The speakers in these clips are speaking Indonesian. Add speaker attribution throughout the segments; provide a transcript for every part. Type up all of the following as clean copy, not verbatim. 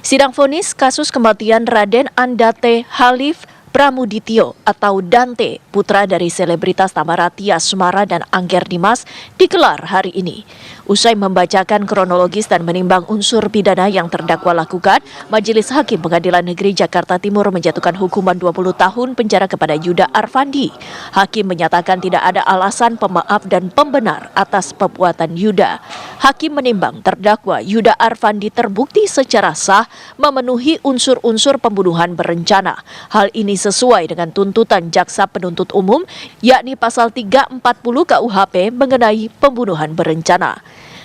Speaker 1: Sidang vonis kasus kematian Raden Andate Halif Pramudityo atau Dante, putra dari selebritas Tamara Tias Mara dan Angger Dimas, digelar hari ini. Usai membacakan kronologis dan menimbang unsur pidana yang terdakwa lakukan, Majelis Hakim Pengadilan Negeri Jakarta Timur menjatuhkan hukuman 20 tahun penjara kepada Yuda Arfandi. Hakim menyatakan tidak ada alasan pemaaf dan pembenar atas perbuatan Yuda. Hakim menimbang terdakwa Yuda Arfandi terbukti secara sah memenuhi unsur-unsur pembunuhan berencana. Hal ini sesuai dengan tuntutan jaksa penuntut umum, yakni pasal 340 KUHP mengenai pembunuhan berencana.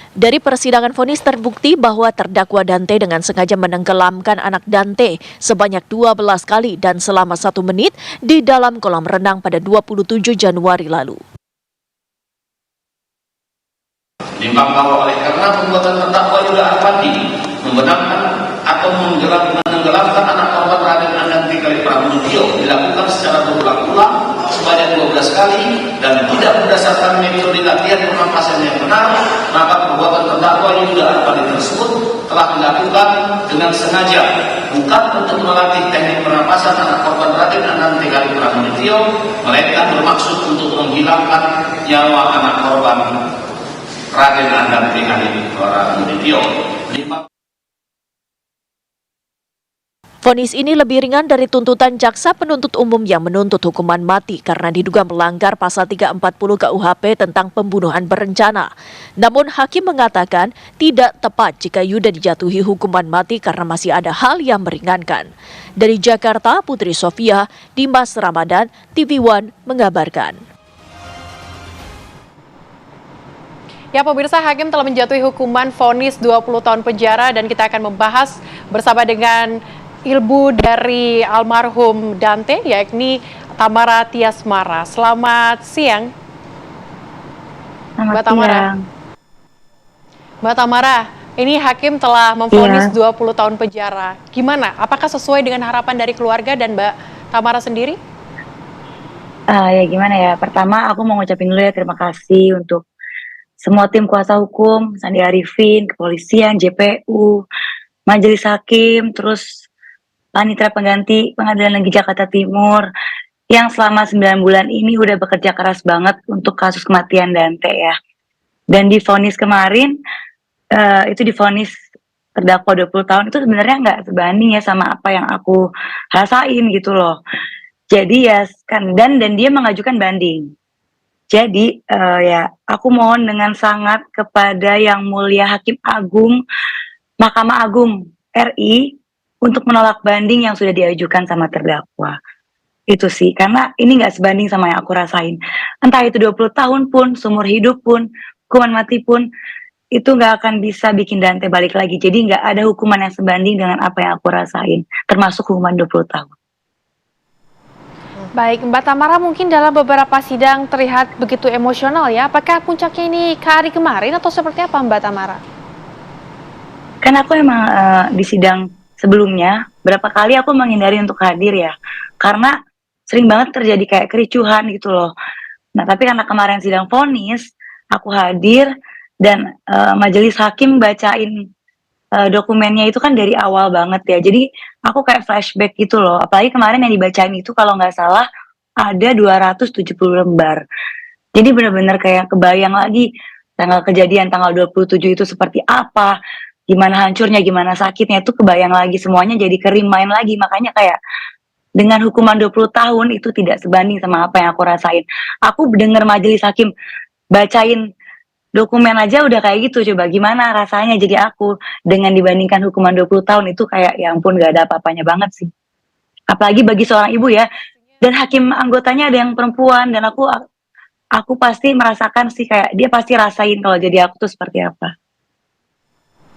Speaker 1: Dari persidangan vonis terbukti bahwa terdakwa Dante dengan sengaja menenggelamkan anak Dante sebanyak 12 kali dan selama 1 menit di dalam kolam renang pada 27 Januari lalu.
Speaker 2: Menimbang bahwa oleh karena perbuatan terdakwa Yuda Arfandi membenarkan atau menenggelamkan anak korban Raden Andante Halif Pramudityo dilakukan secara berulang-ulang sebanyak 12 kali dan tidak berdasarkan metode latihan pernapasan yang benar, maka perbuatan terdakwa Yuda Arfandi tersebut telah dilakukan dengan sengaja, bukan untuk melatih teknik pernapasan anak korban Raden Andante Halif Pramudityo, melainkan bermaksud untuk menghilangkan nyawa anak korban Raden Andante Halif Pramudityo.
Speaker 1: Vonis ini lebih ringan dari tuntutan jaksa penuntut umum yang menuntut hukuman mati karena diduga melanggar pasal 340 KUHP tentang pembunuhan berencana. Namun hakim mengatakan tidak tepat jika Yuda dijatuhi hukuman mati karena masih ada hal yang meringankan. Dari Jakarta, Putri Sofia, Dimas Ramadan, TV One mengabarkan.
Speaker 3: Ya pemirsa, hakim telah menjatuhi hukuman vonis 20 tahun penjara dan kita akan membahas bersama dengan ibu dari almarhum Dante, yakni Tamara Tias Mara. Selamat siang, Mbak Tamara. Mbak Tamara, ini hakim telah memvonis 20 tahun penjara. Gimana? Apakah sesuai dengan harapan dari keluarga dan Mbak Tamara sendiri?
Speaker 4: Ya gimana ya, pertama aku mau ngucapin dulu ya terima kasih untuk semua tim kuasa hukum, Sandi Arifin, kepolisian, JPU, Majelis Hakim, terus Panitera Pengganti Pengadilan Negeri Jakarta Timur yang selama 9 bulan ini udah bekerja keras banget untuk kasus kematian Dante ya. Dan di vonis kemarin itu divonis terdakwa 20 tahun itu sebenarnya nggak sebanding ya sama apa yang aku rasain gitu loh. Jadi ya kan dan dia mengajukan banding. Jadi ya aku mohon dengan sangat kepada Yang Mulia Hakim Agung Mahkamah Agung RI untuk menolak banding yang sudah diajukan sama terdakwa. Itu sih, karena ini nggak sebanding sama yang aku rasain. Entah itu 20 tahun pun, seumur hidup pun, hukuman mati pun, itu nggak akan bisa bikin Dante balik lagi. Jadi nggak ada hukuman yang sebanding dengan apa yang aku rasain, termasuk hukuman 20 tahun.
Speaker 3: Baik, Mbak Tamara, mungkin dalam beberapa sidang terlihat begitu emosional ya. Apakah puncaknya ini hari kemarin atau seperti apa Mbak Tamara?
Speaker 4: Kan aku emang di sidang sebelumnya, berapa kali aku menghindari untuk hadir ya. Karena sering banget terjadi kayak kericuhan gitu loh. Nah tapi karena kemarin sidang vonis, aku hadir dan majelis hakim bacain dokumennya itu kan dari awal banget ya. Jadi aku kayak flashback gitu loh. Apalagi kemarin yang dibacain itu kalau nggak salah ada 270 lembar. Jadi benar-benar kayak kebayang lagi tanggal kejadian tanggal 27 itu seperti apa, gimana hancurnya, gimana sakitnya, itu kebayang lagi semuanya jadi kerimain lagi. Makanya kayak dengan hukuman 20 tahun itu tidak sebanding sama apa yang aku rasain. Aku dengar majelis hakim bacain dokumen aja udah kayak gitu, coba gimana rasanya jadi aku dengan dibandingkan hukuman 20 tahun itu kayak ya ampun gak ada apa-apanya banget sih. Apalagi bagi seorang ibu ya, dan hakim anggotanya ada yang perempuan dan aku pasti merasakan sih kayak dia pasti rasain kalau jadi aku tuh seperti apa.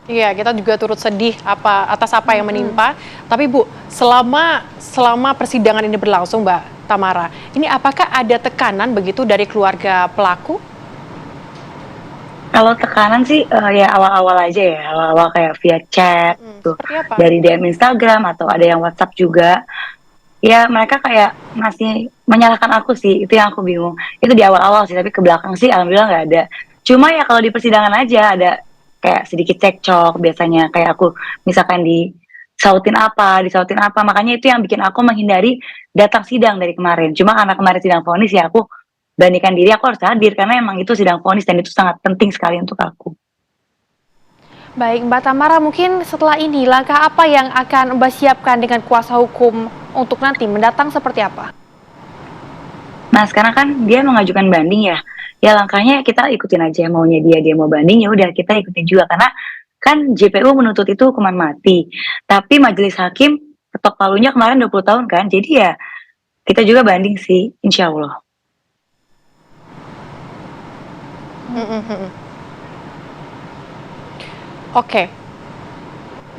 Speaker 3: Iya, kita juga turut sedih atas apa yang menimpa. Tapi Bu, selama persidangan ini berlangsung, Mbak Tamara, ini apakah ada tekanan begitu dari keluarga pelaku?
Speaker 4: Kalau tekanan sih ya awal-awal aja ya, awal-awal kayak via chat tuh, dari DM Instagram atau ada yang WhatsApp juga. Ya mereka kayak masih menyalahkan aku sih, itu yang aku bingung. Itu di awal-awal sih, tapi ke belakang sih alhamdulillah nggak ada. Cuma ya kalau di persidangan aja ada kayak sedikit cekcok biasanya, kayak aku misalkan di disautin apa. Makanya itu yang bikin aku menghindari datang sidang dari kemarin. Cuma karena kemarin sidang vonis ya aku beranikan diri aku harus hadir karena emang itu sidang vonis dan itu sangat penting sekali untuk aku.
Speaker 3: Baik, Mbak Tamara, mungkin setelah ini langkah apa yang akan Mbak siapkan dengan kuasa hukum untuk nanti mendatang seperti apa?
Speaker 4: Nah sekarang kan dia mengajukan banding ya. Ya langkahnya kita ikutin aja maunya dia mau banding ya udah kita ikutin juga karena kan JPU menuntut itu hukuman mati. Tapi majelis hakim ketok palunya kemarin 20 tahun kan. Jadi ya kita juga banding sih insya Allah.
Speaker 3: Oke,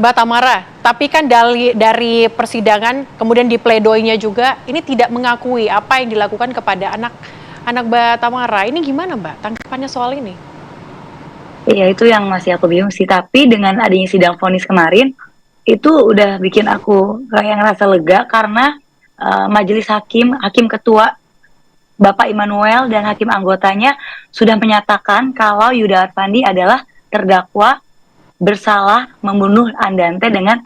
Speaker 3: Mbak Tamara, tapi kan dari persidangan, kemudian di pledoinya juga, ini tidak mengakui apa yang dilakukan kepada anak Mbak Tamara. Ini gimana Mbak, tanggapannya soal ini?
Speaker 4: Iya itu yang masih aku bingung sih. Tapi dengan adanya sidang vonis kemarin, itu udah bikin aku kayak ngerasa lega karena majelis hakim ketua Bapak Immanuel dan hakim anggotanya sudah menyatakan kalau Yuda Arfandi adalah terdakwa bersalah membunuh Andante dengan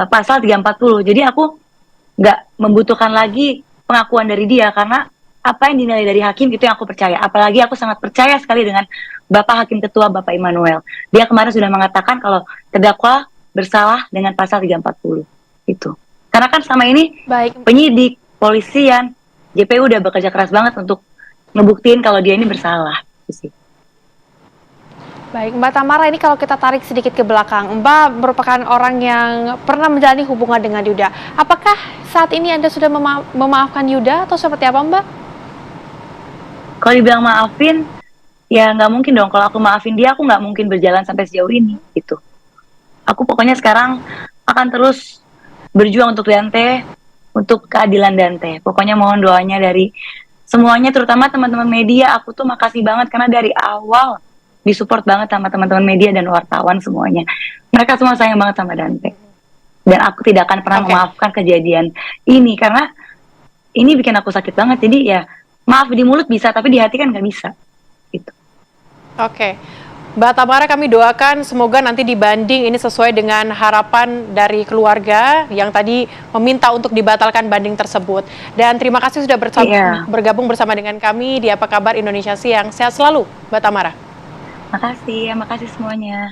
Speaker 4: pasal 340. Jadi aku nggak membutuhkan lagi pengakuan dari dia karena apa yang dinilai dari hakim itu yang aku percaya. Apalagi aku sangat percaya sekali dengan Bapak Hakim Ketua Bapak Immanuel. Dia kemarin sudah mengatakan kalau terdakwa bersalah dengan pasal 340 itu. Karena kan selama ini penyidik, polisian, JPU udah bekerja keras banget untuk ngebuktiin kalau dia ini bersalah. Gitu sih.
Speaker 3: Baik, Mbak Tamara, ini kalau kita tarik sedikit ke belakang, Mbak merupakan orang yang pernah menjalani hubungan dengan Yuda. Apakah saat ini Anda sudah memaafkan Yuda atau seperti apa, Mbak?
Speaker 4: Kalau dibilang maafin, ya nggak mungkin dong. Kalau aku maafin dia, aku nggak mungkin berjalan sampai sejauh ini, gitu. Aku pokoknya sekarang akan terus berjuang untuk Dante, untuk keadilan Dante. Pokoknya mohon doanya dari semuanya, terutama teman-teman media. Aku tuh makasih banget karena dari awal disupport banget sama teman-teman media dan wartawan semuanya. Mereka semua sayang banget sama Dante. Dan aku tidak akan pernah memaafkan kejadian ini karena ini bikin aku sakit banget. Jadi ya maaf di mulut bisa, tapi di hati kan nggak bisa. Gitu.
Speaker 3: Oke. Mbak Tamara, kami doakan semoga nanti dibanding ini sesuai dengan harapan dari keluarga yang tadi meminta untuk dibatalkan banding tersebut. Dan terima kasih sudah bergabung bersama dengan kami di Apa Kabar Indonesia Siang. Sehat selalu, Mbak Tamara.
Speaker 4: Makasih semuanya.